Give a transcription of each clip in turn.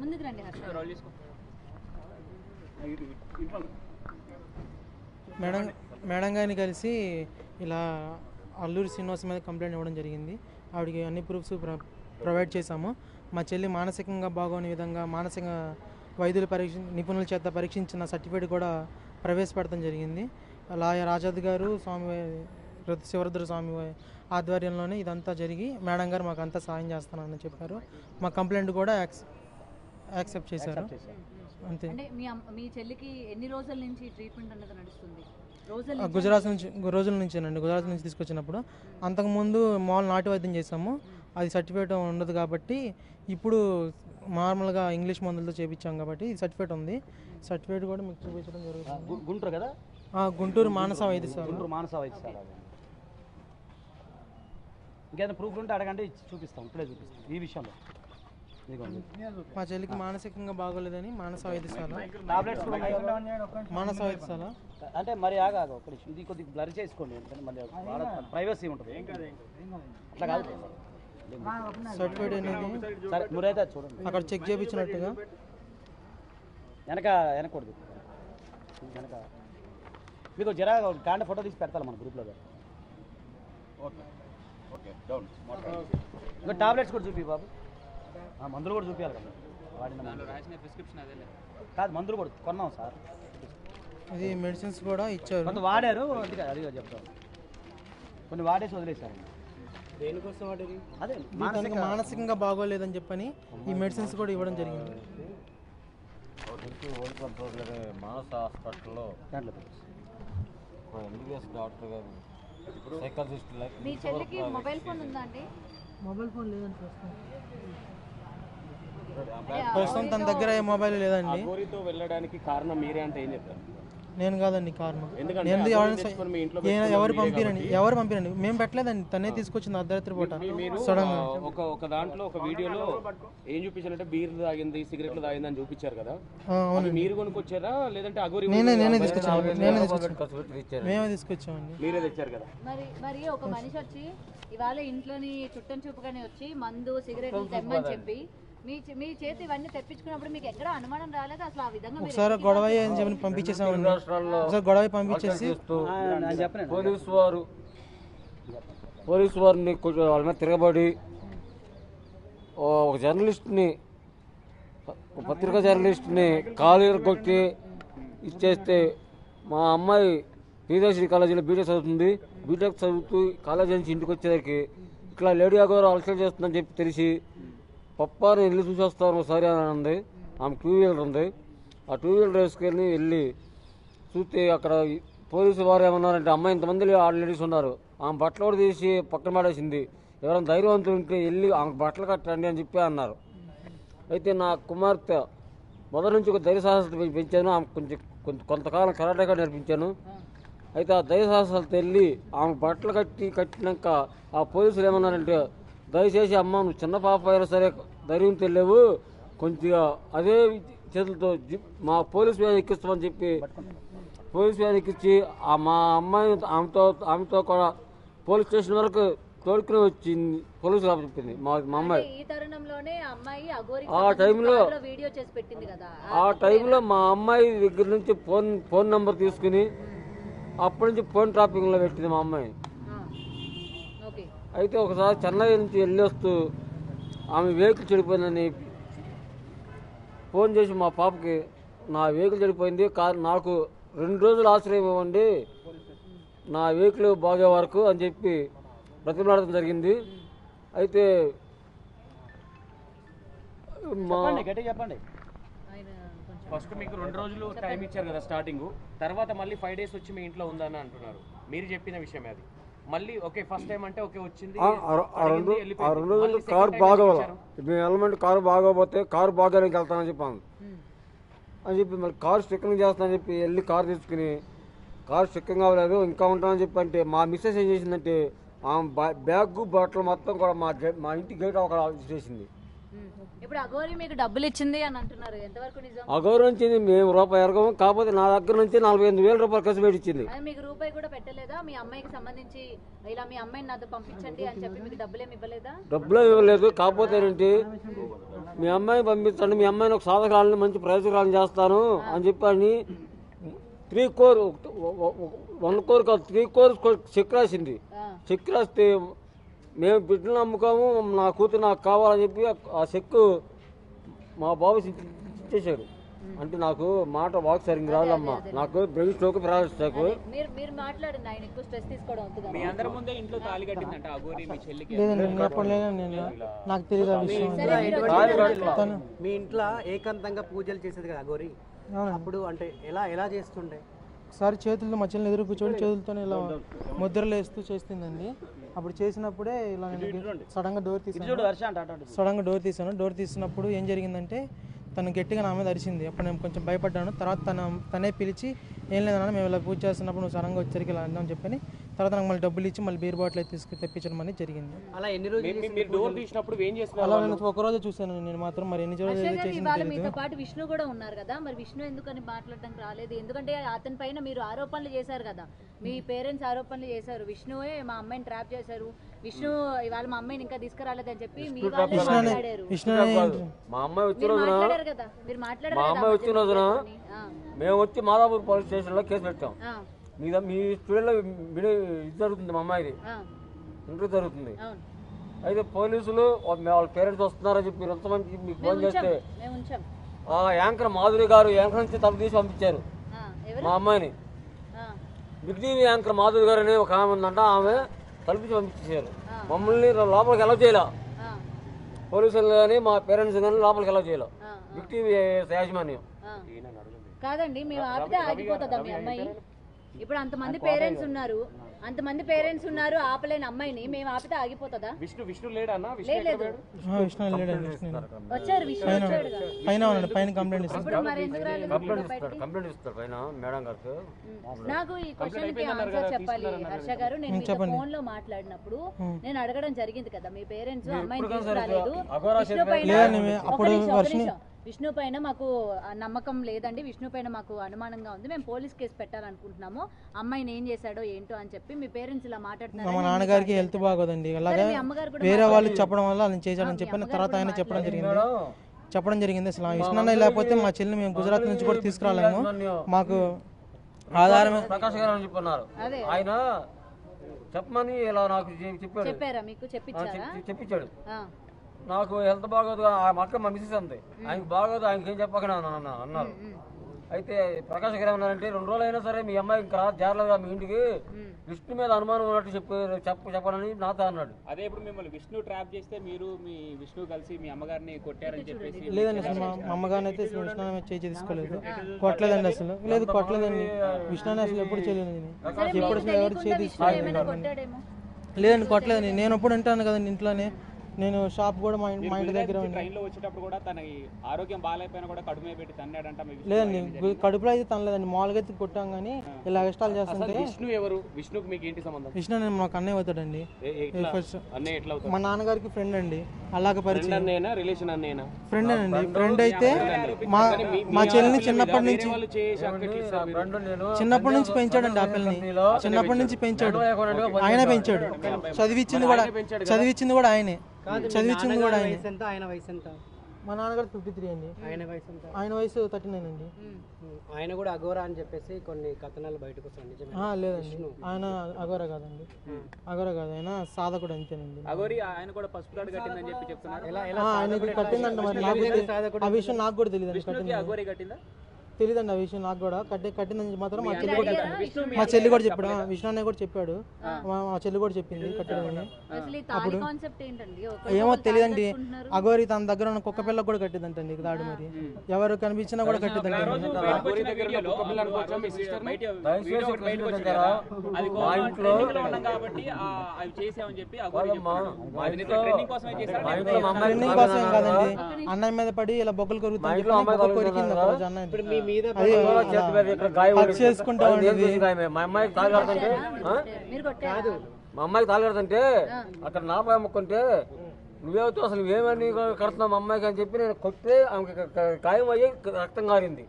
ముందుకు రండి మేడం గారిని కలిసి ఇలా అల్లూరి శ్రీనివాస్ మీద కంప్లైంట్ ఇవ్వడం జరిగింది. ఆవిడకి అన్ని ప్రూఫ్స్ ప్రొవైడ్ చేశాము. మా చెల్లి మానసికంగా బాగోని విధంగా మానసిక వైద్యుల నిపుణుల చేత పరీక్షించిన సర్టిఫికేట్ కూడా ప్రవేశపెడతాం జరిగింది. లాయర్ ఆజాద్ గారు శివరుద్ర స్వామి ఆధ్వర్యంలోనే ఇదంతా జరిగి మేడం గారు మాకు అంతా సాయం చేస్తానని చెప్పారు. మా కంప్లైంట్ కూడా యాక్సెప్ట్ చేశారు. అంతే. మీ చెల్లికి ఎన్ని రోజుల నుంచి ట్రీట్మెంట్ అనేది నడుస్తుంది? రోజుల నుంచేనండి. గుజరాత్ నుంచి తీసుకొచ్చినప్పుడు అంతకుముందు మామూలు నాటు వైద్యం చేసాము. అది సర్టిఫికేట్ ఉండదు కాబట్టి ఇప్పుడు నార్మల్గా ఇంగ్లీష్ మందులతో చేయించాం కాబట్టి సర్టిఫికేట్ ఉంది. సర్టిఫికేట్ కూడా మీకు చూపించడం జరుగుతుంది. గుంటూరు కదా? గుంటూరు మానస వైద్యశాల. ఇంకేదైనా ప్రూఫ్ ఉంటే అడగండి, చూపిస్తాం. ఇప్పుడే చూపిస్తాం ఈ విషయంలో. మా చెల్లికి మానసికంగా బాగోలేదని మానస వైద్యశాల. మానస వైద్యశాల అంటే మరి ఆగా ఇది కొద్దిగా బ్లర్ చేసుకోండి, ఎందుకంటే మళ్ళీ ప్రైవసీ ఉంటుంది. అట్లా కాదు, సర్టిఫికేట్ అనేది మీరైతే చూడండి. అక్కడ చెక్ చేయించినట్టుగా వెనకూడదు. వెనక మీకు జరా కాండ ఫోటో తీసి పెడతాను మన గ్రూప్లో. ఇంకా టాబ్లెట్స్ కూడా చూపి బాబు, మందులు కూడా చూపించాలి కదా. వాడిన ప్రిస్క్రిప్షన్ అదే కాదు, మందులు కూడా కొన్నాం సార్. అది మెడిసిన్స్ కూడా ఇచ్చారు, కొంత వాడారు. అందుకే అదిగా చెప్తాను, కొన్ని వాడేసి వదిలేశారు. దేనికోసం వాడేది? అదే మానసికంగా బాగోలేదని చెప్పని ఈ మెడిసిన్స్ కూడా ఇవ్వడం జరిగింది. మానస హాస్పిటల్లో ఎంబీబీఎస్ డాక్టర్ గారు సైకాలజిస్ట్. మీ చెల్లికి మొబైల్ ఫోన్ ఉందా అండి? మొబైల్ ఫోన్ లేదని ప్రస్తుతం తన దగ్గర ఏ మొబైల్ లేదండి. వెళ్ళడానికి కారణం మీరే అంటే ఏం చెప్తారు? నేను కాదండి కారణం. ఎవరు పంపిరండి, మేము పెట్టలేదండి, తనే తీసుకొచ్చింది అర్ధరాత్రి పూట సడన్ గా. ఒక దాంట్లో ఒక వీడియోలో ఏం చూపించారంటే బీర్లు తాగింది, సిగరెట్లు తాగింది అని చూపించారు కదా. మీరు కొనుక్కొచ్చారా లేదంటే అగోరి? నేనే తీసుకొచ్చాను, మేమే తీసుకొచ్చామండి. మీరే తెచ్చారు కదా. మరి ఒక మనిషి వచ్చి ఇవాళ ఇంట్లోని చుట్టం చూపుగానే వచ్చి మందు సిగరెట్లు తెమ్మని చెప్పి మీ చేతి ఇవన్నీ తెప్పించుకున్నప్పుడు మీకు ఎక్కడ అనుమానం రాలేదు అసలు? ఆ విధంగా ఒకసారి గొడవ అని చెప్పి పంపించేసామండి. ఒకసారి గొడవ పంపించేసి పోలీసు వారిని వాళ్ళ మీద తిరగబడి ఒక జర్నలిస్ట్ని, పత్రికా జర్నలిస్ట్ని కాలు కొట్టి ఇచ్చేస్తే మా అమ్మాయి పీజీ కాలేజీలో బీటెక్ చదువుతుంది. బీటెక్ చదువుతూ కాలేజీ నుంచి ఇంటికి వచ్చేసరికి ఇట్లా లేడీ అగోరు అలసలు చేస్తుందని చెప్పి తెలిసి పప్పాని వెళ్ళి చూసి వస్తాను సరే అని ఉంది. ఆమె 2 వీలర్ ఉంది. ఆ 2 వీలర్ వేసుకెళ్ళి వెళ్ళి చూస్తే అక్కడ పోలీసు వారు ఏమన్నారంటే, అమ్మాయి ఇంతమంది లేడీస్ ఉన్నారు, ఆమె బట్టలు కూడా తీసి పక్కన పడేసింది, ఎవరైనా ధైర్యవంతులు ఉంటే వెళ్ళి ఆమెకు బట్టలు కట్టండి అని చెప్పి అన్నారు. అయితే నా కుమార్తె మొదటి నుంచి ఒక ధైర్య సాహసాలు పెంచాను. ఆమె కొంతకాలం కరాటేగా నేర్పించాను. అయితే ఆ ధైర్య సాహసాలతో వెళ్ళి ఆమె బట్టలు కట్టినాక ఆ పోలీసులు ఏమన్నారంటే, దయచేసి అమ్మ నువ్వు చిన్న పాప అయినా సరే ధైర్యం తెలియవు, కొంచెంగా అదే చేతులతో మా పోలీసు వ్యాన్ ఎక్కిస్తామని చెప్పి పోలీసు వ్యాన్ ఎక్కించి మా అమ్మాయి ఆమెతో కూడా పోలీస్ స్టేషన్ వరకు తోడుకుని వచ్చింది. పోలీసులు చెప్పింది మా అమ్మాయి. ఆ టైంలో మా అమ్మాయి దగ్గర నుంచి ఫోన్ నెంబర్ తీసుకుని అప్పటి నుంచి ఫోన్ ట్రాపింగ్లో పెట్టింది మా అమ్మాయి. అయితే ఒకసారి చెన్నై నుంచి వెళ్ళొస్తూ ఆమె వెహికల్ చెడిపోయిందని ఫోన్ చేసి మా పాపకి నా వెహికల్ చెడిపోయింది, నాకు 2 రోజులు ఆశ్రయం ఇవ్వండి నా వెహికల్ బాగే వరకు అని చెప్పి బ్రతిమలాడడం జరిగింది. అయితే చెప్పండి, ఫస్ట్ మీకు 2 రోజులు టైం ఇచ్చారు కదా స్టార్టింగ్, తర్వాత మళ్ళీ 5 డేస్ వచ్చి మీ ఇంట్లో ఉందని అంటున్నారు. మీరు చెప్పిన విషయం అది. మళ్ళీ ఓకే ఫస్ట్ టైం అంటే ఓకే వచ్చింది, 2 రోజులు కారు బాగోవాలి, మేము వెళ్ళమంటే కారు బాగోపోతే కారు బాగానికి వెళ్తానని చెప్పాను అని చెప్పి మళ్ళీ కారు స్టిక్కరింగ్ చేస్తానని చెప్పి వెళ్ళి కారు తీసుకుని కారు స్టిక్కరింగ్ అవ్వలేదు ఇంకా ఉంటానని చెప్పి అంటే మా మిస్సెస్ ఏం చేసిందంటే ఆమె బ్యాగ్ బాటిల్ మొత్తం కూడా మా ఇంటి గేట్ ఒక చేసింది. ఇప్పుడు అఘోరి మీకు డబ్బులు ఇచ్చింది అని అంటున్నారు, ఎంతవరకు నిజం? అగౌరవించింది మేము రూపాయి ఎరగము, కాకపోతే నా దగ్గర నుంచి 45,000 రూపాయలు ఖర్చు పెట్టించింది. అది మీకు రూపాయి కూడా పెట్టలేదా? మీ అమ్మాయికి సంబంధించి ఇలా మీ అమ్మాయిని నాతో పంపించండి అని చెప్పి మీకు డబ్బులేమి ఇవ్వలేదా? డబ్బులు ఇవ్వలేదు, కాకపోతే ఏంటి మీ అమ్మాయిని పంపించండి, మీ అమ్మాయిని ఒక సాధకురాలని మంచి ప్రయోజకురాలను చేస్తాను అని చెప్పని 3 కోర్ 1 కోర్ కాదు 3 కోర్ చెక్ రాసింది. చెక్ రాస్తే మేము బిడ్డను అమ్ముకోము, నా కూతురు నాకు కావాలని చెప్పి ఆ చెక్ మా బాబు ఇచ్చేసాడు. అంటే నాకు మాట వాక్ సరిగ్గా రాదమ్మా, నాకు బ్రెయిన్ స్ట్రోక్ ప్రారంభిస్తాకు. మీరు మాట్లాడండి, ఆయన ఎక్కువ స్ట్రెస్ తీసుకోవడం అవుతుంది. మీ అందరి ముందే ఇంట్లో తాళి కట్టిందంట అఘోరి మీ చెల్లికి. లేదండి, నేను ఎప్పుడు లేను, నేను నాకు తెలియదు ఆ విషయం. మీ ఇంట్లో ఏకాంతంగా పూజలు చేసేది కదా అఘోరి, అప్పుడు అంటే ఎలా చేస్తుండే? ఒకసారి చేతులతో మా చెల్లిని ఎదురు కూర్చొని చేతులతో ఇలా ముద్రలు వేస్తూ చేస్తుందండి. అప్పుడు చేసినప్పుడే ఇలా నేను సడన్గా డోర్ తీసాను. డోర్ తీసినప్పుడు ఏం జరిగిందంటే తను గట్టిగా నా మీద అరిచింది. అప్పుడు నేను కొంచెం భయపడ్డాను. తర్వాత తనే పిలిచి ఏం లేదన్నా మేము ఇలా పూజ చేస్తున్నప్పుడు నువ్వు సడన్గా వచ్చరికి ఇలా అందామని చెప్పని తర్వాత నాకు మళ్ళీ డబ్బులు ఇచ్చి మళ్ళీ బీర్ బాటిల్ అయితే తెప్పించడం అనేది జరిగింది. అలా ఎన్ని రోజులు మీరు డోర్ తీసినప్పుడు ఏం చేస్తున్నారు? అలా నేను ఒక రోజు చూశాను, నేను మాత్రం మరి ఎన్ని రోజులు ఇవాళ మీతో పాటు విష్ణు కూడా ఉన్నారు కదా, మరి విష్ణు ఎందుకని మాట్లాడడానికి రాలేదు? ఎందుకంటే అతని పైన మీరు ఆరోపణలు చేశారు కదా, మీ పేరెంట్స్ ఆరోపణలు చేశారు, విష్ణువే మా అమ్మాయిని ట్రాప్ చేశారు, విష్ణు ఇవాళ మా అమ్మాయిని ఇంకా తీసుకురాలేదని చెప్పి మీ వాళ్ళే మాట్లాడారు. మా అమ్మాయి వచ్చిన రోజున కదా మీరు మా మాట్లాడారు అమ్మాయి వచ్చిన రోజున మేము వచ్చి మాదాపూర్ పోలీస్ స్టేషన్లో కేసు పెట్టాం. మీ స్టూడెంట్లో ఇది జరుగుతుంది, మా అమ్మాయిది ఇంటర్వ్యూ జరుగుతుంది. అయితే పోలీసులు వాళ్ళ పేరెంట్స్ వస్తున్నారని చెప్పి మీరు ఎంతమంది మీకు ఫోన్ చేస్తే ఆ యాంకర్ మాధురి గారు యాంకర్ నుంచి తప్పు తీసి పంపించారు మా అమ్మాయిని. బిగ్ టీవీ యాంకర్ మాధురి గారు అని ఒక ఆమె ఉందంట, ఆమె తలపించి పంపించేశారు. మమ్మల్ని లోపలికి ఎలా చేయాల, పోలీసులు కానీ మా పేరెంట్స్ కానీ లోపలికి ఎలా చేయాలి బిగ్ టీవీ యాజమాన్యం. కాదండి, మేము ఆపితే ఆగిపోతుందా మీ అమ్మాయి? ఇప్పుడు అంతమంది పేరెంట్స్ ఉన్నారు ఆపలేని అమ్మాయిని మేము ఆపితే ఆగిపోతుందా? విష్ణు లేడన్నా? లేదు, వచ్చారు విష్ణు వచ్చాడు పైన కంప్లైంట్ ఇస్తాడు. కంప్లైంట్ ఇస్తాడు పైన మేడం గారికి. నాకు ఈ క్వశ్చన్ కి ఆన్సర్ చెప్పాలి హర్ష గారు. నేను మీతో ఫోన్ లో మాట్లాడినప్పుడు నేను అడగడం జరిగింది కదా, మీ పేరెంట్స్ అమ్మాయిని తీసుకురాలేదు, విష్ణు పైన మాకు నమ్మకం లేదండి, విష్ణు పైన మాకు అనుమానంగా ఉంది, మేము పోలీస్ కేసు పెట్టాలనుకుంటున్నాము, అమ్మాయిని ఏం చేశాడో ఏంటో అని చెప్పి మీ పేరెంట్స్ ఇలా మాట్లాడుతున్నారు. మా నాన్నగారికి హెల్త్ బాగోదండి, అలాగే వేరే వాళ్ళు చెప్పడం వల్ల ఆయన చేశాడని చెప్పిన తర్వాత ఆయన చెప్పడం జరిగింది. అసలు విష్ణు లేకపోతే మా చెల్లిని మేము గుజరాత్ నుంచి కూడా తీసుకురాలేము, మాకు ఆధారమే. ప్రకాష్ గారు అని చెప్పన్నారు, ఆయన చెప్పమని ఇలా నాకు చెప్పారా? మీకు చెప్పించాడు. నాకు హెల్త్ బాగోదు, ఆ అక్క మా మిస్సెస్ అంది, ఆయనకు బాగోదు, ఆయనకి ఏం చెప్పక అన్నారు. అయితే ప్రకాష్ గారు ఏమన్నారంటే 2 రోజులు అయినా సరే మీ అమ్మాయి ఇంకా జారలేదా మీ ఇంటికి, విష్ణు మీద అనుమానం ఉన్నట్టు చెప్పాలని నాతో అన్నాడు. అదే ఇప్పుడు మిమ్మల్ని విష్ణు ట్రాప్ చేస్తే మీరు మీ విష్ణు కలిసి మీ అమ్మగారిని కొట్టారని చెప్పేసి. లేదండి, అసలు మా అమ్మగారిని అయితే విష్ణు చేయి తీసుకోలేదు, కొట్టలేదండి, అసలు లేదు కొట్టలేదండి, విష్ణుని అసలు ఎప్పుడు చేయలేదు, ఎప్పుడు అసలు ఎవరు చేయి తీసుకోలేదు. లేదండి కొట్టలేదండి, నేను ఎప్పుడు ఉంటాను కదండి ఇంట్లోనే, నేను షాప్ కూడా మా ఇంటి దగ్గర ట్రైన్లో వచ్చేటప్పుడు కూడా తన ఆరోగ్యం బాగాలేకపోయినా కూడా కడుపు మీద పెట్టి తన్నాడంట. లేదండి కడుపులో అయితే తనలేదండి, మామూలుగా అయితే కొట్టాం కానీ ఇలా ఎక్స్ట్రాల్ చేస్తుంటే. విష్ణు ఎవరు? విష్ణుకి మీకు ఏంటి సంబంధం? విష్ణు నేను మాకు అన్నయ్య అవుతాడండి, ఫస్ట్ మా నాన్నగారికి ఫ్రెండ్ అండి, అలాగే పరిచయం. అన్నయ్యనా రిలేషన్ అన్నయ్యనా? ఫ్రెండ్ అండి, ఫ్రెండ్ అయితే మా చెల్లిని చిన్నప్పటి నుంచి పెంచాడండి, ఆ పిల్లని చిన్నప్పటి నుంచి పెంచాడు, ఆయన పెంచాడు, చదివించింది కూడా ఆయనే, చదివించింది కూడా ఆయన వయసు ఎంత? మా నాన్నగారు 53 అండి, ఆయన వయసు 39 అండి. ఆయన కూడా అఘోరా అని చెప్పేసి కొన్ని కథనాలు బయటకు వస్తాయి. లేదండి, ఆయన అఘోరా కాదండి, ఆయన సాధకుడు అంతేనండి. ఆయన కూడా పసుపు తాడు కట్టిందని చెప్పి చెప్తున్నారు. ఆయనకి కట్టిందండి, మరి ఆ విషయం నాకు కూడా తెలియదు, తెలియదండి ఆ విషయం నాకు కూడా. కట్టిందని మాత్రం మా చెల్లి కూడా చెప్పాడు, విష్ణు అన్నయ్య కూడా చెప్పాడు, మా చెల్లి కూడా చెప్పింది కట్టిందని. అప్పుడు ఏమో తెలియదండి, అఘోరి తన దగ్గర ఉన్న కుక్క పిల్ల కూడా కట్టిందంటండి తాడు, మరి ఎవరు కనిపించినా కూడా కట్టిద్దండి. ట్రైనింగ్ కోసం ఏం కాదండి, అన్నయ్య మీద పడి ఇలా బొక్కలు కొరికింది అన్నయ్య మా అమ్మాయికి తాగడుతుంటే అక్కడ నాపగా ముక్కుంటే నువ్వేమవుతావు అసలు ఏమని కడుతున్నావు మా అమ్మాయికి అని చెప్పి నేను కొట్టే ఆమెకి గాయం అయ్యి రక్తం కారింది.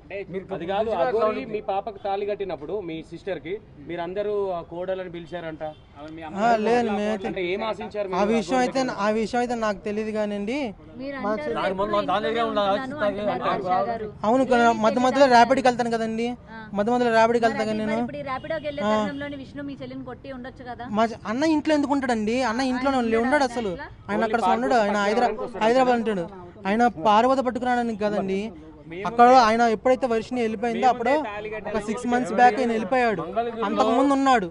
అది కాదు, అఘోరి మీ పాపకు తాళి కట్టినప్పుడు మీ సిస్టర్ కి మీరు అందరూ కోడలని పిలిచారంట. లేదు అంటే ఏం ఆశించారు ఆ విషయం అయితే నాకు తెలియదు కానండి. అవును, మధ్య మధ్యలో ర్యాపిడ్కి వెళ్తాను కదండి, మధ్యలో ర్యాపిడ్కి వెళ్తాను నేను. విష్ణు మీ చెల్లిని కొట్టి ఉండొచ్చు కదా. మా అన్న ఇంట్లో ఎందుకు ఉంటాడండి? అన్న ఇంట్లోనే ఉండడు అసలు. ఆయన అక్కడ ఉండడు, ఆయన హైదరాబాద్ ఉంటాడు. ఆయన పార్వత పట్టుకున్నాడని కదండి. అక్కడ ఆయన ఎప్పుడైతే వర్షిని వెళ్ళిపోయిందో అప్పుడు ఒక 6 months బ్యాక్ ఆయన వెళ్ళిపోయాడు. అంతకు ముందు ఉన్నాడు,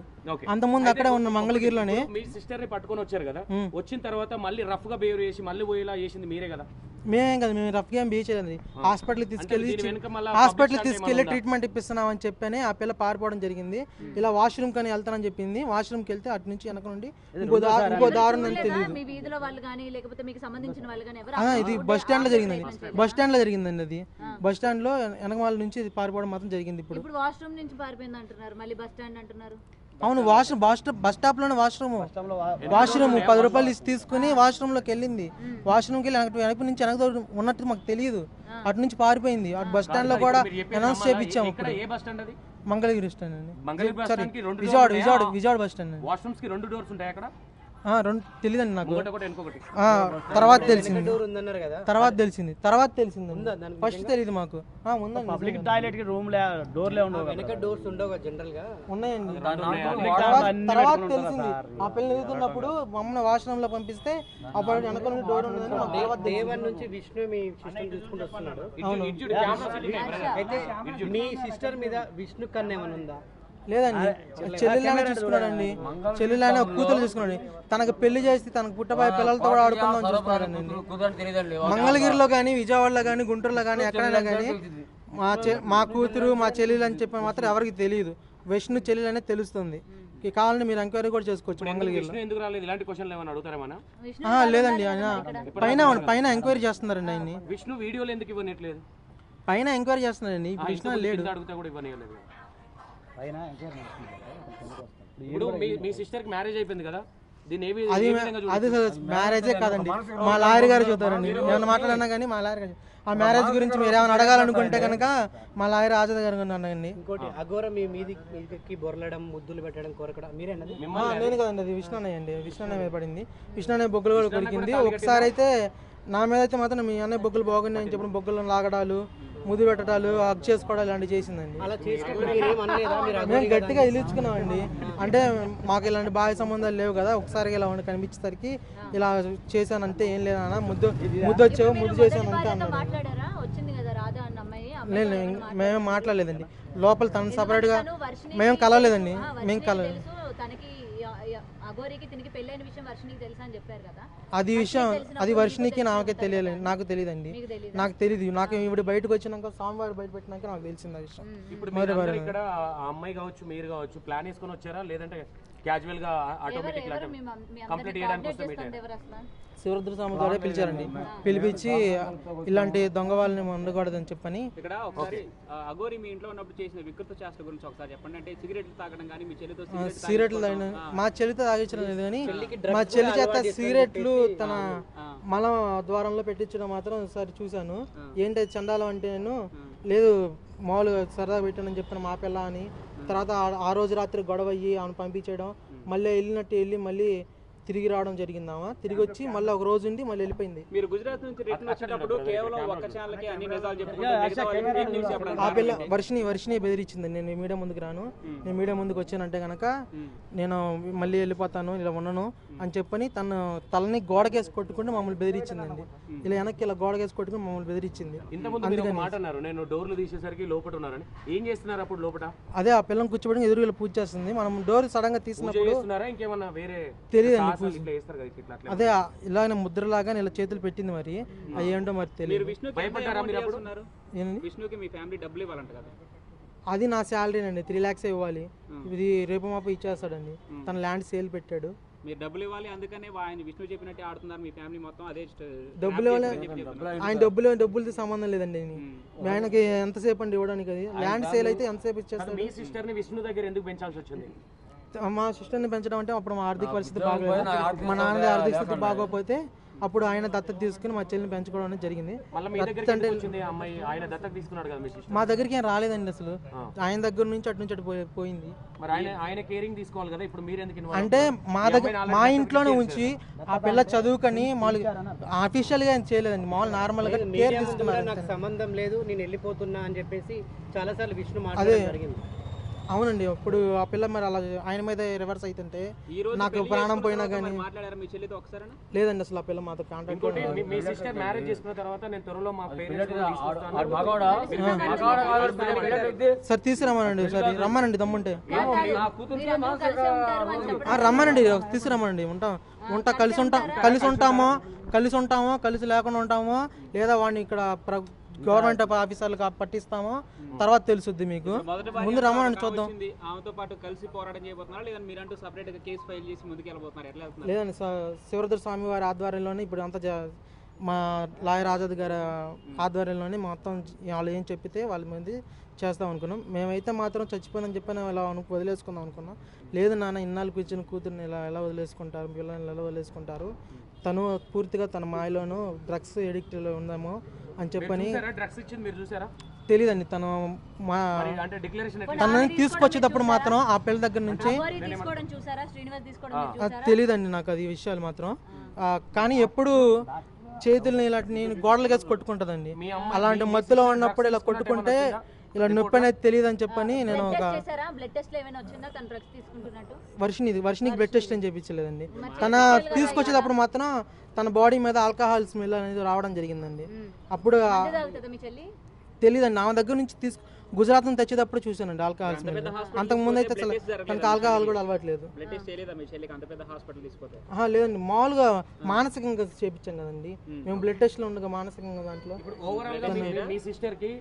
అంతకుముందు అక్కడే ఉన్న మంగళగిరిలోనే. మీ సిస్టర్ ని పట్టుకొని వచ్చారు కదా, వచ్చిన తర్వాత మళ్ళీ రఫ్ గా బిహేవ్ చేసి మళ్ళీ పోయేలా చేసింది మీరే కదా. మేమేం కదా, మేము రఫ్ గా బిహేవ్ చేయలేదు. హాస్పిటల్కి తీసుకెళ్ళి ట్రీట్మెంట్ ఇప్పిస్తున్నాం అని చెప్పని ఆ పిల్ల పారిపోవడం జరిగింది. ఇలా వాష్రూమ్ కానీ వెళ్తానని చెప్పింది. వాష్రూమ్కి వెళ్తే అటు నుంచి వెనక నుండి ఇంకో దారుణం అని తెలియదు. ఇది బస్ స్టాండ్ లో జరిగిందండి, బస్ స్టాండ్ లో జరిగిందండి. అది బస్ స్టాండ్ లో వెనక వాళ్ళ నుంచి పారిపోవడం మాత్రం జరిగింది. ఇప్పుడు వాష్రూమ్ నుంచి పారిపోయింది అంటున్నారు, మళ్ళీ బస్ స్టాండ్ అంటున్నారు. అవును, బస్ స్టాప్ లోనే వాష్రూమ్ 10 రూపాయలు తీసుకుని వాష్రూమ్ లోకి వెళ్ళింది. వాష్రూమ్కి వెళ్ళి వెనక నుంచి వెనక ఉన్నట్టు మాకు తెలియదు. అటు నుంచి పారిపోయింది. అటు బస్ స్టాండ్ లో కూడా అనౌన్స్ చేయించాము. మంగళగిరి స్టాండ్ అండి, విజయవాడ బస్ స్టాండ్ అండి. వాష్రూమ్స్ కి 2 doors ఉంటాయి అక్కడ. రెండు తెలియదండి నాకు, తర్వాత తెలిసింది. ఫస్ట్ తెలియదు మాకు. పబ్లిక్ టాయిలెట్ కి రూమ్ డోర్లే ఉండవు, వెనక డోర్స్ ఉండవు జనరల్ గా. ఉన్నాయండి. తర్వాత తెలిసింది. ఆ పిల్లలు ఎదుగుతున్నప్పుడు మమ్మల్ని వాష్రూమ్ లో పంపిస్తే అప్పుడు వెనక నుండి డోర్ ఉండదని. దేవన్ నుంచి విష్ణు మీ సిస్టర్ చూసుకుంటూ వస్తున్నాడు. అయితే మీ సిస్టర్ మీద విష్ణు కన్నా ఏమైనా ఉందా? లేదండి, చెల్లెలైనా చూసుకున్నాడండి. చెల్లెలైనా కూతురు చూసుకున్నాడు. తనకు పెళ్లి చేసి తనకు పుట్టబోయే పిల్లలతో కూడా ఆడుకుందాం చూసుకున్నాడండి. మంగళగిరిలో కానీ, విజయవాడలో కానీ, గుంటూరులో కానీ, ఎక్కడైనా కానీ మా కూతురు మా చెల్లెలు అని చెప్పి మాత్రం ఎవరికి తెలియదు. విష్ణు చెల్లెలు అనేది తెలుస్తుంది. కావాలని మీరు ఎంక్వైరీ కూడా చేసుకోవచ్చు మంగళగిరిలో. లేదండి, ఆయన పైన ఎంక్వైరీ చేస్తున్నారండి. ఆయన్ని విష్ణు వీడియోలు ఎందుకు ఇవ్వట్లేదు? పైన ఎంక్వైరీ చేస్తున్నారండి. విష్ణు లేడు. ఇప్పుడు మీ సిస్టర్ కి మ్యారేజ్ అయిపోయింది కదా, అది మ్యారేజే కాదండి. మా లాయర్ గారు చూస్తారండి. ఏమైనా మాట్లాడినా కానీ మా లాయర్ గారు ఆ మ్యారేజ్ గురించి మీరు ఏమైనా అడగాలనుకుంటే కనుక మా లాయర్ ఆజాద్ గారు అన్నాయండి. ఇంకోటి అఘోర మీ మీదకి బొరలడం, ముద్దులు పెట్టడం కోరకడం మీరేనది? నేను కదండి, అది విష్ణు అన్నయ్య అండి. విష్ణు అన్నయ్య మీద పడింది. విష్ణు అన్నయ్య బొగ్గులు కూడా కొరికింది. ఒకసారి అయితే నా మీద అయితే మాత్రం మీ అన్నయ్య బొగ్గులు బాగున్నాయి అని చెప్పిన బొగ్గులను లాగడాలు, ముద్దు పెట్టడాలు, హగ్ చేసుకోవడాలు ఇలాంటివి చేసిందండి. మేము గట్టిగా ఇలుచుకున్నామండి. అంటే మాకు ఇలాంటి బాహ్య సంబంధాలు లేవు కదా, ఒకసారి ఇలా కనిపించేసరికి ఇలా చేశానంటే ఏం లేదన్నా, ముద్దు వచ్చావు, ముద్దు చేశానంటే అన్నాడు. లేదు, మేమేం మాట్లాడలేదండి. లోపల తను సపరేట్ గా మేము కలవలేదండి. మేము కలవలేదు. అది వర్షినికి నాకే తెలియలేదు. నాకు తెలియదండి, నాకు తెలియదు. నాకు ఇప్పుడు బయటకు వచ్చినాక స్వామివారి బయట పెట్టినాక నాకు తెలిసింది ఆ విషయం. ఇప్పుడు ఇక్కడ అమ్మాయి కావచ్చు, మీరు కావచ్చు, ప్లాన్ వేసుకొని వచ్చారా లేదంటే క్యాజువల్ గా ఆటోమేటిక్ కంప్లీట్ చేయడానికి? శివరుద్ర స్వామి గారే పిలిచారండి. పిలిపించి ఇలాంటి దొంగ వాళ్ళని ఉండకూడదని చెప్పని. ఇక్కడ ఒకసారి అఘోరి మీ ఇంట్లో ఉన్నప్పుడు చేసిన వికృత చేష్టల గురించి ఒకసారి చెప్పండి. అంటే సిగరెట్లు తాగడం కానీ మీ చెల్లితో సిగరెట్లు తాగిన మా చెల్లితో తాగించడం లేదు కానీ మా చెల్లి చేత సిగరెట్లు తన మల ద్వారంలో పెట్టించడం మాత్రం ఒకసారి చూశాను. ఏంటి చండాలం అంటే నేను లేదు మామూలుగా సరదా పెట్టానని చెప్పిన మా పిల్ల అని. తర్వాత ఆ రోజు రాత్రి గొడవ అయ్యి ఆమెను పంపించడం, మళ్ళీ వెళ్ళి మళ్ళీ తిరిగి రావడం జరిగిందామా. తిరిగి వచ్చి మళ్ళీ ఒక రోజు ఉండి మళ్ళీ వెళ్ళిపోయింది. మీరు గుజరాత్ నుంచి రిటర్న్ వచ్చేటప్పుడు కేవలం ఒక్క ఛానల్ కి అన్ని నిజాలు చెప్పుకుంటూ ఆ పిల్ల వర్షిని బెదిరించింది. నేను మీడియా ముందుకు రాను, నేను మీడియా ముందుకు వచ్చానంటే కనుక నేను మళ్ళీ వెళ్ళిపోతాను, ఇలా ఉన్నాను అని చెప్పని తను తలని గోడకేసి కొట్టుకుంటూ మమ్మల్ని బెదిరించిందండి. ఇలా వెనక్కి ఇలా గోడకేసి కొట్టుకుని మమ్మల్ని బెదిరించింది. నేను డోర్లు తీసేసరికి లోపల ఉన్నారని ఏం చేస్తున్నారు అప్పుడు లోపల? అదే ఆ పిల్లని కూర్చోబెట్టి ఎదురుగా పూజ చేస్తుంది. మనం డోర్ సడన్ గా తీసినప్పుడు ఇంకేమన్నా వేరే తెలియదండి. అదే ఇలాగ ముద్రలాగా ఇలా చేతులు పెట్టింది. మరి అవి ఏంటో మరి తెలియదు. అది నా శాలరీ అండి, 3 lakhs ఇవ్వాలి. ఇది రేపు మాపు ఇచ్చేస్తాడండి. తన ల్యాండ్ సేల్ పెట్టాడు. మీరు డబ్బులు ఇవ్వాలి, అందుకనే ఆయన విష్ణు చెప్పినట్టే ఆడుతున్నారు. మీ ఫ్యామిలీ మొత్తం అదే డబ్బులు ఇవ్వాలి. ఆయన డబ్బులతో సంబంధం లేదండి. ఆయనకి ఎంతసేపు అండి ఇవ్వడానికి? అది ల్యాండ్ సేల్ అయితే ఎంతసేపు ఇచ్చేస్తాడు. మీ సిస్టర్ ని విష్ణు దగ్గర ఎందుకు పెంచాల్సి వచ్చింది? మా సిస్టర్ని పెంచడం అంటే అప్పుడు మా ఆర్థిక పరిస్థితి బాగోలేదు. మా నాన్న ఆర్థిక స్థితి బాగోకపోతే అప్పుడు ఆయన దత్తత తీసుకుని మా చెల్లిని పెంచుకోవడం అనేది జరిగింది. మళ్ళీ మీ దగ్గరికి ఎందుకు వచ్చింది అమ్మాయి? ఆయన దత్తత తీసుకున్నాడు కదా మీ సిస్టర్. మా దగ్గరికి ఏం రాలేదండి అసలు, ఆయన దగ్గర నుంచి అటు పోయింది. మరి ఆయన కేరింగ్ తీసుకోవాలి కదా, ఇప్పుడు మీరు ఎందుకు involve అంటే అవుతున్నారు? మా ఇంట్లోనే ఉంచి ఆ పిల్ల చదువుకొని మామూలుగా అఫీషియల్ గా ఏం చేయలేదండి, మామూలు నార్మల్ గా కేర్ తీసుకున్నారు. నాకు సంబంధం లేదు, నేను వెళ్ళిపోతున్నా అని చెప్పేసి చాలాసార్లు విష్ణు మాట్లాడడం జరిగింది. అవునండి, ఇప్పుడు ఆ పిల్ల మరి అలా ఆయన మీద రివర్స్ అవుతుంటే నాకు ప్రాణం పోయినా కానీ లేదండి అసలు ఆ పిల్ల మాతో కాంటాక్ట్. మీ సిస్టర్ మ్యారేజ్ చేసుకున్న తర్వాత నేను త్వరలో మా పేరెంట్స్ సార్ తీసుకురమ్మనండి, సార్ రమ్మనండి దమ్ముంటే రమ్మనండి, తీసుకురమ్మనండి. ఉంటా కలిసి ఉంటామో కలిసి లేకుండా ఉంటామో, లేదా వాడిని ఇక్కడ గవర్నమెంట్ ఆఫీసర్లకు పట్టిస్తామో తర్వాత తెలుసుద్ది మీకు. ముందు రమ్మనండి చూద్దాం. ఆమెతో పాటు కలిసి పోరాటం చేయబోతున్నారా లేదా మీరంటూ సెపరేట్ గా కేసు ఫైల్ చేసి ముందుకు వెళ్ళబోతున్నారు? ఎట్లా వెళ్తున్నారు? లేదండి, శివరుద్ర స్వామి వారి ఆధ్వర్యంలోనే ఇప్పుడు అంతా మా లాయర్ ఆజాద్ గారి ఆధ్వర్యంలోనే మొత్తం వాళ్ళు ఏం చెప్పితే వాళ్ళ మీద చేస్తాం అనుకున్నాం. మేమైతే మాత్రం చచ్చిపోయిందని చెప్పని ఇలా వదిలేసుకుందాం అనుకున్నాం. లేదు నాన్న, ఇన్నాళ్ళు కూర్చుని కూతుర్ని ఎలా వదిలేసుకుంటారు, పిల్లల్ని ఎలా వదిలేసుకుంటారు, తను పూర్తిగా తన మాయలోనూ డ్రగ్స్ ఎడిక్ట్లో ఉందేమో అని చెప్పని తెలియదండి. తను తనని తీసుకొచ్చేటప్పుడు మాత్రం ఆ పిల్ల దగ్గర నుంచి తెలియదండి నాకు అది విషయాలు మాత్రం. కానీ ఎప్పుడు చేతుల్ని ఇలాంటి గోడలు వేసి కొట్టుకుంటుందండి. అలాంటి మత్తులో ఉన్నప్పుడు ఇలా కొట్టుకుంటే ఇలా నొప్పి అనేది తెలియదు అని చెప్పని నేను ఒక వర్షినికి బ్లడ్ టెస్ట్ అని చేయించలేదండి. తన తీసుకొచ్చేటప్పుడు మాత్రం తన బాడీ మీద ఆల్కహాల్ స్మెల్ అనేది రావడం జరిగిందండి. అప్పుడు తెలియదండి, ఆమె దగ్గర నుంచి గుజరాత్ నుంచి తెచ్చేటప్పుడు చూసానండి ఆల్కహాల్ స్మెల్. అంతకు ముందు అయితే అసలు తనకు ఆల్కహాల్ కూడా అలవాట్లేదు. లేదండి, మామూలుగా మానసికంగా చేపించాం కదండి మేము బ్లడ్ టెస్ట్ లో ఉండగా మానసికంగా దాంట్లో. మీ సిస్టర్ కి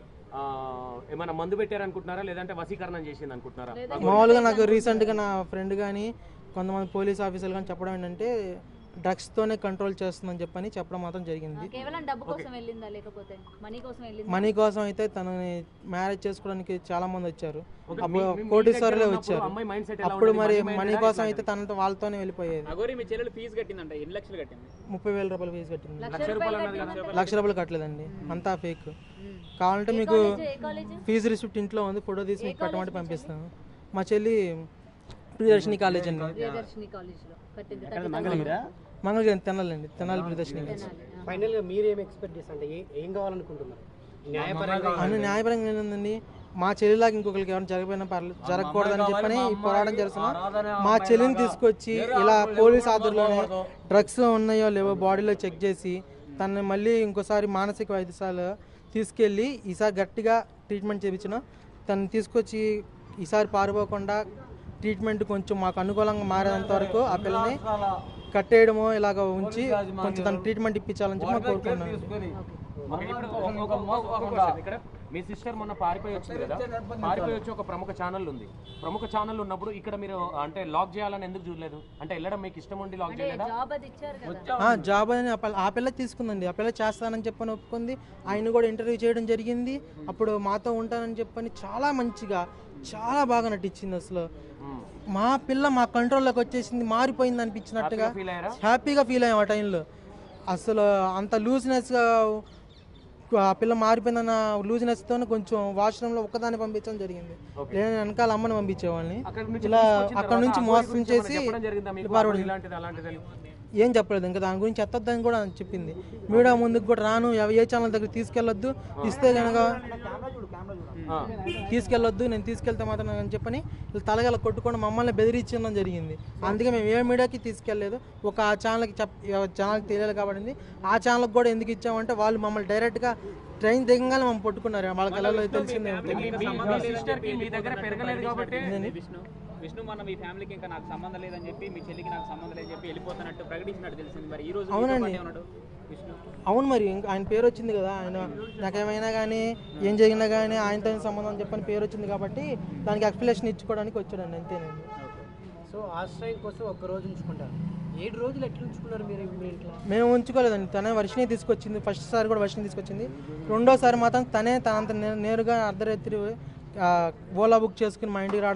ఏమైనా మందు పెట్టారనుకుంటున్నారా లేదంటే వశీకరణం చేసింది అనుకుంటున్నారా? మామూలుగా నాకు రీసెంట్ గా నా ఫ్రెండ్ కానీ కొంతమంది పోలీస్ ఆఫీసర్లు కానీ చెప్పడం ఏంటంటే డ్రగ్స్ తోనే కంట్రోల్ చేస్తుందని చెప్పని చెప్పడం మాత్రం జరిగింది. మనీ కోసం అయితే తనని మ్యారేజ్ చేసుకోవడానికి చాలా మంది వచ్చారు, కోటీశ్వరులే వచ్చారు. అప్పుడు మరి మనీ కోసం అయితే తనతో వాళ్ళతోనే వెళ్ళిపోయేది. 30,000 ఫీజు కట్టింది. 30,000 ఫీజు కట్టింది. 1,00,000 రూపాయలు కట్టలేదండి, అంతా ఫేక్. కావాలంటే మీకు ఫీజు రిసిప్ట్ ఇంట్లో ఉంది, ఫోటో తీసి మీకు కట్టమంటే పంపిస్తాను. మా చెల్లి ప్రియదర్శిని కాలేజ్ అండి, మంగళగిరి తెనాలండి, తెనాలి ప్రియదర్శిని కాలేజ్. ఫైనల్ గా మీరు ఏం ఎక్స్పెక్ట్ చేస్తారు, ఏం కావాలనుకుంటున్నారు? న్యాయపరంగా ఏంటండి, మా చెల్లిలాగా ఇంకొకరికి ఎవరైనా జరగకూడదని చెప్పని పోరాటం చేస్తున్నాం. మా చెల్లిని తీసుకొచ్చి ఇలా పోలీస్ ఆధ్వర్యంలోనే డ్రగ్స్ ఉన్నాయో లేవో బాడీలో చెక్ చేసి తనని మళ్ళీ ఇంకోసారి మానసిక వైద్యశాల తీసుకెళ్ళి ఈసారి గట్టిగా ట్రీట్మెంట్ చేయించిన తనని తీసుకొచ్చి ఈసారి పారిపోకుండా ట్రీట్మెంట్ కొంచెం మాకు అనుకూలంగా మారేంత వరకు ఆ పిల్లని కట్టేయడమో ఇలాగ ఉంచి కొంచెం తన ట్రీట్మెంట్ ఇప్పించాలని చెప్పి కోరుకున్నాను. ఇక్కడ మీ సిస్టర్ మొన్న పారిపోయి వచ్చింది కదా, పారిపోయి వచ్చి ఒక ప్రముఖ ఛానల్ ఉంది. ప్రముఖ ఛానల్ ఉన్నప్పుడు ఇక్కడ మీరు అంటే లాక్ చేయాలని ఎందుకు చూడలేదు? అంటే వెళ్ళడం మీకు ఇష్టం ఉండి లాక్ చేయలేదా? జాబ్ అని ఆ పిల్ల తీసుకుందండి, ఆ పిల్ల చేస్తానని చెప్పని ఒప్పుకుంది. ఆయన కూడా ఇంటర్వ్యూ చేయడం జరిగింది. అప్పుడు మాతో ఉంటానని చెప్పని చాలా మంచిగా చాలా బాగా నటించింది. అసలు మా పిల్ల మా కంట్రోల్లోకి వచ్చేసింది, మారిపోయింది అనిపించినట్టుగా హ్యాపీగా ఫీల్ అయ్యాం ఆ టైంలో. అసలు అంత లూజ్నెస్గా ఆ పిల్ల మారిపోయిందన్న లూజ్నెస్తో కొంచెం వాష్రూమ్లో ఒక్కదాన్ని పంపించడం జరిగింది. నేను వెనకాల అమ్మని పంపించేవాళ్ళని. ఇలా అక్కడ నుంచి మోసం చేసి ఏం చెప్పలేదు, ఇంకా దాని గురించి ఎత్తొద్దని కూడా చెప్పింది. మీడియా ముందుకు కూడా రాను, ఏ ఛానల్ దగ్గర తీసుకెళ్ళొద్దు, ఇస్తే కనుక తీసుకెళ్ళొద్దు, నేను తీసుకెళ్తే మాత్రం అని చెప్పని తలగల కొట్టుకొని మమ్మల్ని బెదిరించడం జరిగింది. అందుకే మేము ఏ మీడియాకి తీసుకెళ్ళలేదు. ఒక ఆ ఛానల్కి ఛానల్కి తెలియాలి కాబట్టి ఆ ఛానల్కి కూడా ఎందుకు ఇచ్చామంటే వాళ్ళు మమ్మల్ని డైరెక్ట్గా ట్రైన్ దిగంగానే మమ్మల్ని పట్టుకున్నారు. వాళ్ళకి ఎలా తెలిసిందే. విష్ణు మన మీ ఫ్యామిలీకి ఇంకా నాకు సంబంధం లేదని చెప్పి, మీ చెల్లికి నాకు సంబంధం లేదని చెప్పి వెళ్ళిపోతున్నట్టు ప్రకటించినట్టు తెలిసింది. మరి ఈ రోజు అవునండి, అవును, మరి ఇంకా ఆయన పేరు వచ్చింది కదా, ఆయన నాకేమైనా కానీ ఏం జరిగినా కానీ ఆయనతో సంబంధం అని చెప్పని పేరు వచ్చింది కాబట్టి దానికి ఎక్స్ప్లెనేషన్ ఇచ్చుకోవడానికి వచ్చాడండి, అంతేనండి. సో ఆశ్రయం కోసం ఒక్క రోజు ఉంచుకుంటారు, 7 రోజులు ఎట్లా ఉంచుకున్నారు మీరు ఇంట్లో? మేము ఉంచుకోలేదండి, తనే వర్షిని తీసుకొచ్చింది. ఫస్ట్ సారి కూడా వర్షిని తీసుకొచ్చింది. రెండోసారి మాత్రం తనే తనంత నేరుగా అర్ధరాత్రి ఓలా బుక్ చేసుకుని మా ఇంటికి రావడం